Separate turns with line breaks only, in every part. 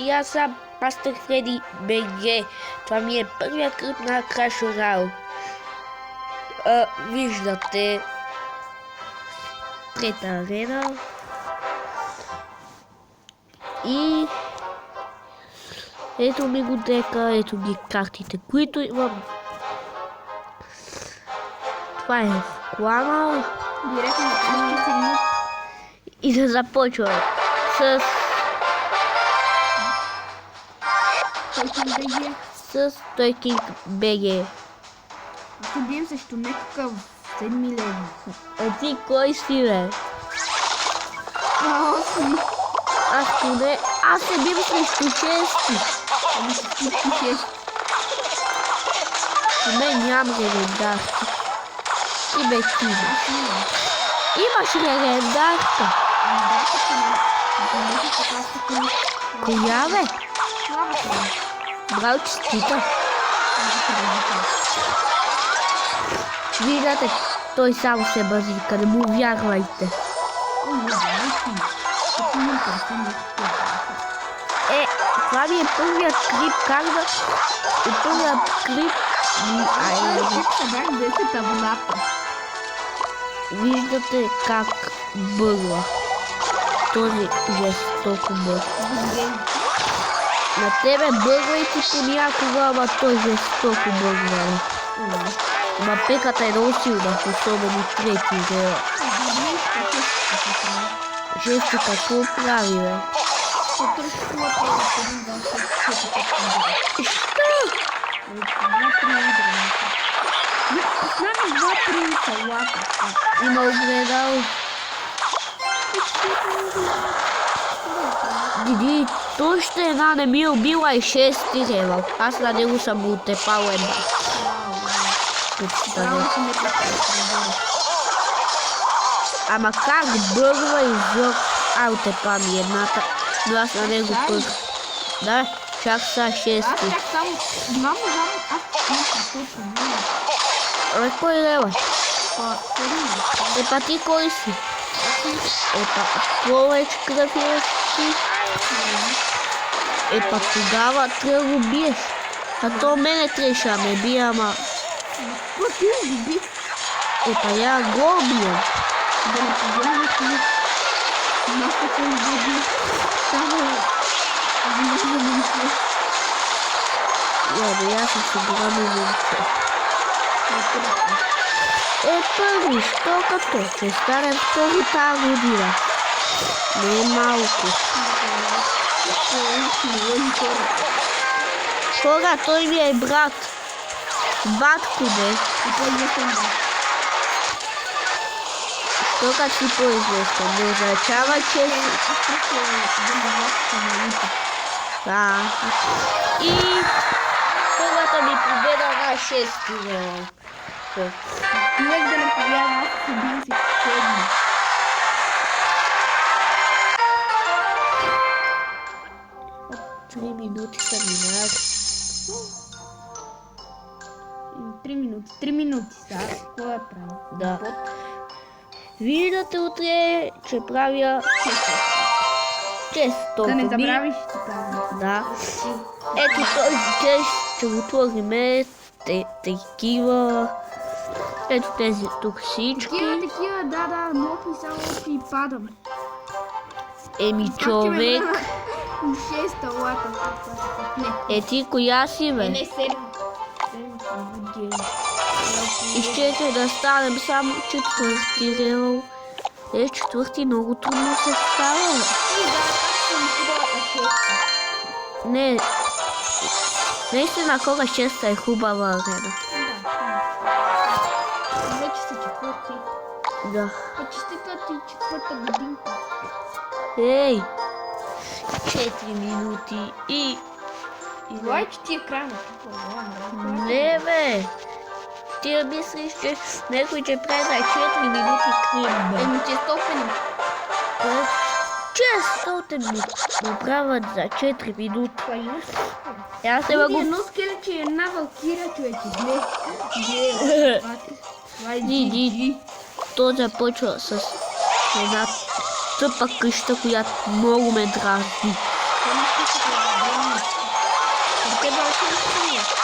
И аз съм Master Freddy BG. Това ми е първият клип на Clash Royale. Виждате трета арена. И ето ми го дека, ето ги картите, които имам. Това е в клана.
Директно на клана.
И да започваме с Той Кинг БГ.
Ще бием срещу някакъв 7 леви.
А ти кой си, бе? Аз се бим срещу чести.
Ами ще всички 6.
У мен нямам легендарка. И бе ти, бе. Имаш легендарка. Коя, бе? Браво, честита. Виждате, той само се базика, не му вярвайте. Това ми е първият клип, как да... И първият клип... Виждате как бъгва. Този жестоко бъгва. На тебе бъгва и ти понякога, ама той жестоко бъгва. Ма пеката е много силна, особено трети героя. Жесто какво прави, бе? Що? Има огледал. Диди, той ще една не ми е убила и 6 лева. Аз на него съм го отепал една. Ама как бъгва и зък? Отепа ми едната. Но аз на него пък. Да, чак са 6. Абе, кой лева? Епа ти кой си? Епа, повече кръв имаш ти? Епа тогава трябва да го биеш. А то мене трябваше да ме бие, ама... Епа я го бием.
Да не погледнеш ли? Маска се изгоди. Само...
Бе, аз съм си голямо момче. Първи, що като? Ще станем втори тази година. Не е малко. Кога? Той ми е брат. Батко, бе. Що като си по-известен? Не означава, че си... Да. И първата ми победа на 6 лева.
Човек да не повярва, аз се бил си седми.
Три минути са минали.
3 минути са. Кой е правил?
Да. Виждате утре, че правя често.
Да не забравиш така.
Да. Ето този чест, ще го сложим такива. Ето тези тук всички.
Такива, да, мокни само и падаме.
Еми човек.
6 лата.
Ти коя си, бе?
Не, 7.
Изчекай да станем само четвърти левел. Четвърти много трудно се става, бе. Не. Наистина кога 6-та е хубава арена.
Вече са четвърти.
Да.
Честита ти четвърта годинка.
Ей! 4 минути и...
Лай, че ти е край на това.
Не, бе! Ти да мислиш, че някой ще прави за 4 минути клип, бе.
Еми, честопен.
Често ми го правят за 4 минути. Аз се мога...
Едно скелече е една валкира, човече.
Диди. То започва с една тъпа къща, която много ме дразни.
Porque właśnie jest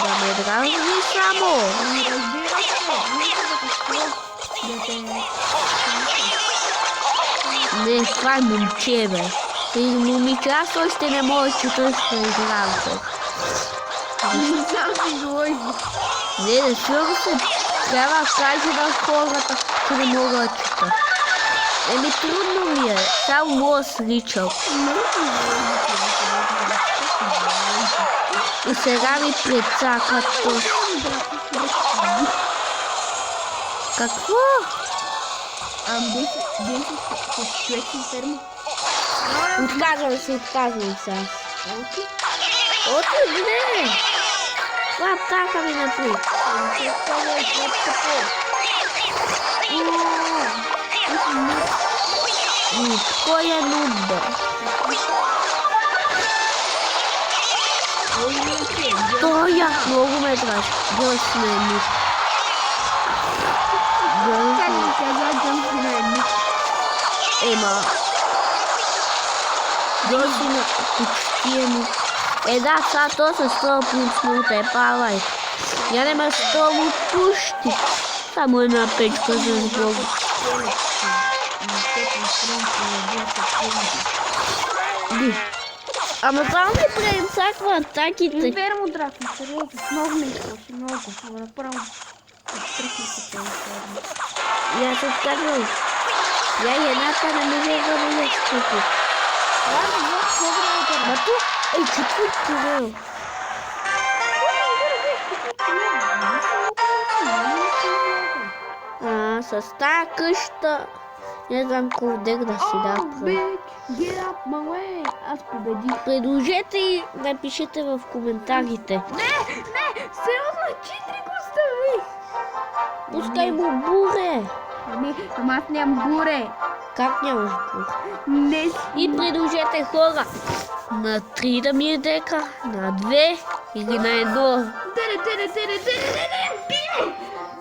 Да ме дразни само.
не разбира се. Не е да те
Не, това е момче, бе. И момиче, аз още не мога, че той ще играе.
не знам си говори.
Не, защото се трябва да каже на хората, че не мога да чета. Еми трудно ми е, само мога сличам. И сега ми прецака точно. Какво?
Беше с човек и ферма.
Отказвам се аз. Оти, не! Това атака ми напри. Кой е нудба? Той много ме драж. Гъсне ми. Ема. Гъсне почти е ми. Да, сега то се струва принципно те палай. Я не ме струва пущи. Само една печка за сбога. Ама само ми прецаква атаките.
Верно, дракон, сериозно. Много ме изкоши, много. Направо. Страхни се това.
И аз отказвам. Я и едната не може да ме изкупи. Мато, ей, четвърти вел. С тая къща не знам къде да си дам.
Аз победих.
Предложете и напишете в коментарите.
Не, сериозно, 4 го ставих.
Пускай му буре.
Ама аз нямам буре.
Как нямаш буре?
Не.
И предложете хора. На 3 да ми е дека, на 2 или на 1.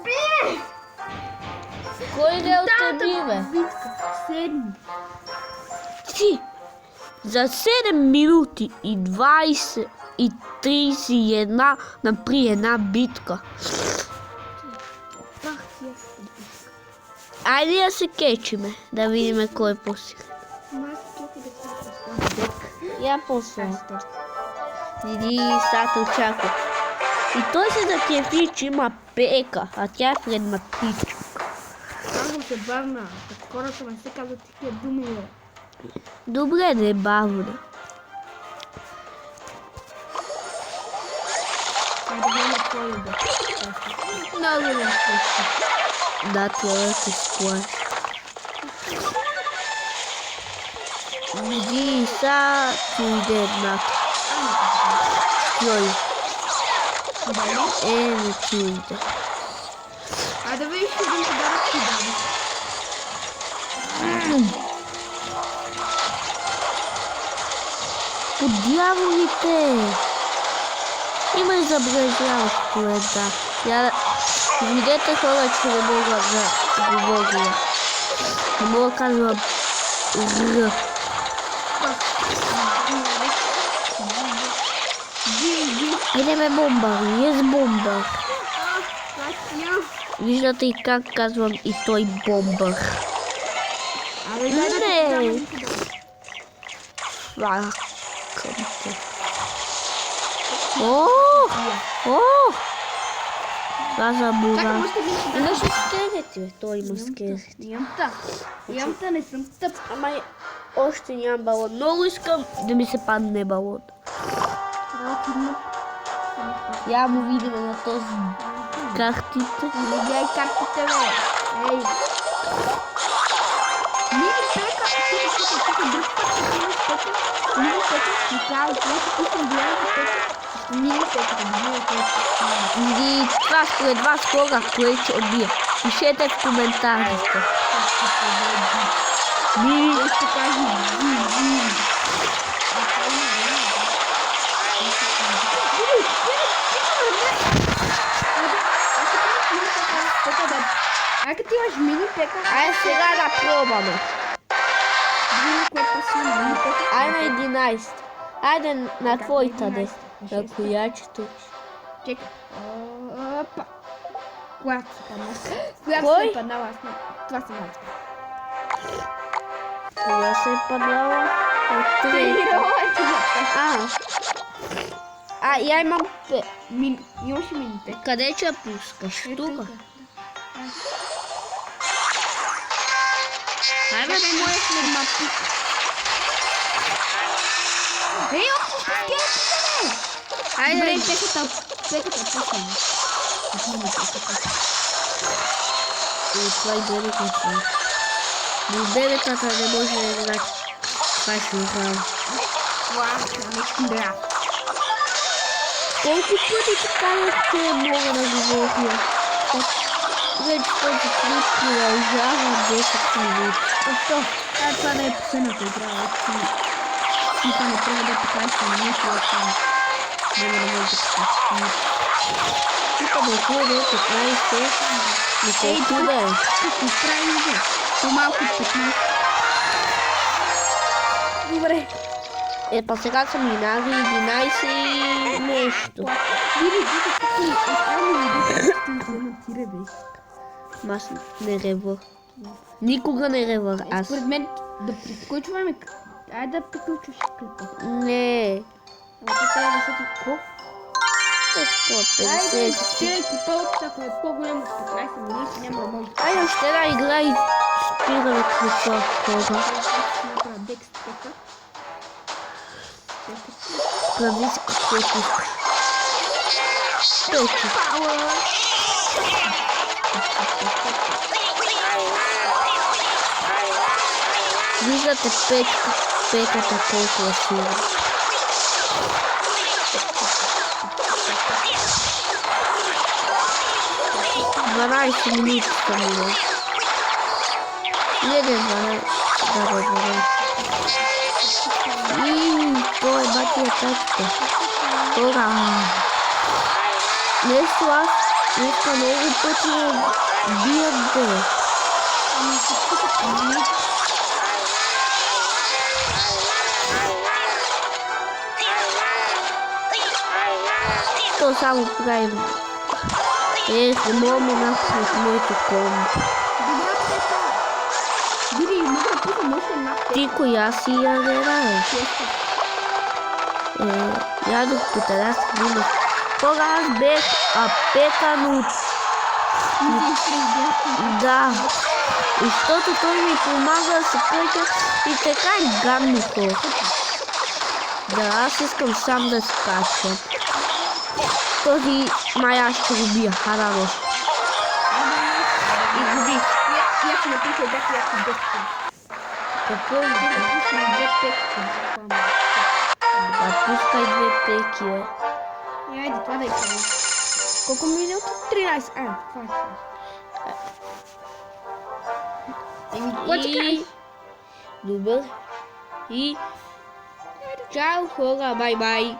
Бие!
Кой да оттегли, бе?
Седми.
Ти! За 7 минути и 20 и 31 напри една битка. Айде да се кечиме, да видим кой е по-силен. Я по-силен. Диди Сато Чако. И той се да кефи, че има пека, а тя е флегматичка.
Казвам се бавна. Хората не се казват такива думи.
Добре, не е бавно.
Много не спуща.
Да, това да се сплаши. Види, са ти иде едната. Йой. Не ти иде.
А да видиш един подарък ти даде.
По дяволите! Има и забрежаващо да. Видете хора, че не мога да говоря. Не мога да казвам Р. Идеме бомбар, ес бомбар. Виждате и как казвам и той бомбар. Не! Факъм те. О! Това за бура. Имаш скелети, бе. Той има скелети.
Ямта, не съм тъп.
Ама още нямам балон. Много искам да ми се падне балон. Я му видим на този картите.
Гледай картите, бе. Ей. Мини пека.
И това според вас кога, кое ще бие. Пишете в коментарите.
Ще кажи Ако ти имаш мини пека,
Айде сега да пробваме.
мини пека си, мини пека.
Айде на 11. Айде на твоята де. На коячето.
Чекай. Опа. Която се падна? Която
Кой?
се е паднала? Аз не. Това съм аз.
Кога се е падала? Я имам
Имаш ли мините?
Къде че я пускаш? Тука.
Айде да моя след мапи. Ей, опушка скелетите!
Айде.
Добре, пеката пусна.
Това и бебетата. Но бебетата не може да знае това ще играе.
Това нещо бля.
Колко пъти ти казах, че мога да говоря? Вече този клип продължава 10 минути.
Защо? Това да е последната игра. Смисъл не трябва да покажеш на минути, няма да може да покажеш.
Тук да отиде 15, но колко да е?
Какво правим да? По-малко от 15. Добре.
Па сега са минали 11 и нещо.
Види, как ли? Оставаме ли да се тире, бе?
Аз не ревах. Никога не ревах аз.
Според мен да приключваме. Айде да приключваш клипа.
Не.
Това трябва да се ти какво? Айде,
50.
спирай клипа, ако е по-голямо от 15 минути, няма да може.
Айде още една игра и спираме клипа. Кога? Прави си какво ти искаш. Пеки. Виждате пеката колко е силна. Дванайсет минути са минали. Не 12. Да, 12. Той бати атаките. Тога. Нещо аз иска много пъти да бият бе. То само правим. Не мога му направят моето комбо.
Види, мога да пусна още една.
Ти коя си я играеш? Ядох по тази година. Кога аз бех пекан от... Да. И защото той ми помага да се пътя и така е гадно хора. Да, аз искам сам да скачам. Този май аз ще го бия, харарош. И губи.
Я ще напиша бяха яко дъвка.
Какво е?
Две пекки.
Да, пускай 2 пеки, бе.
Айде, това да е това. Колко минути? 13. Това е. Еми, какво ти кажеш?
Добър. И... Чао хора, бай-бай.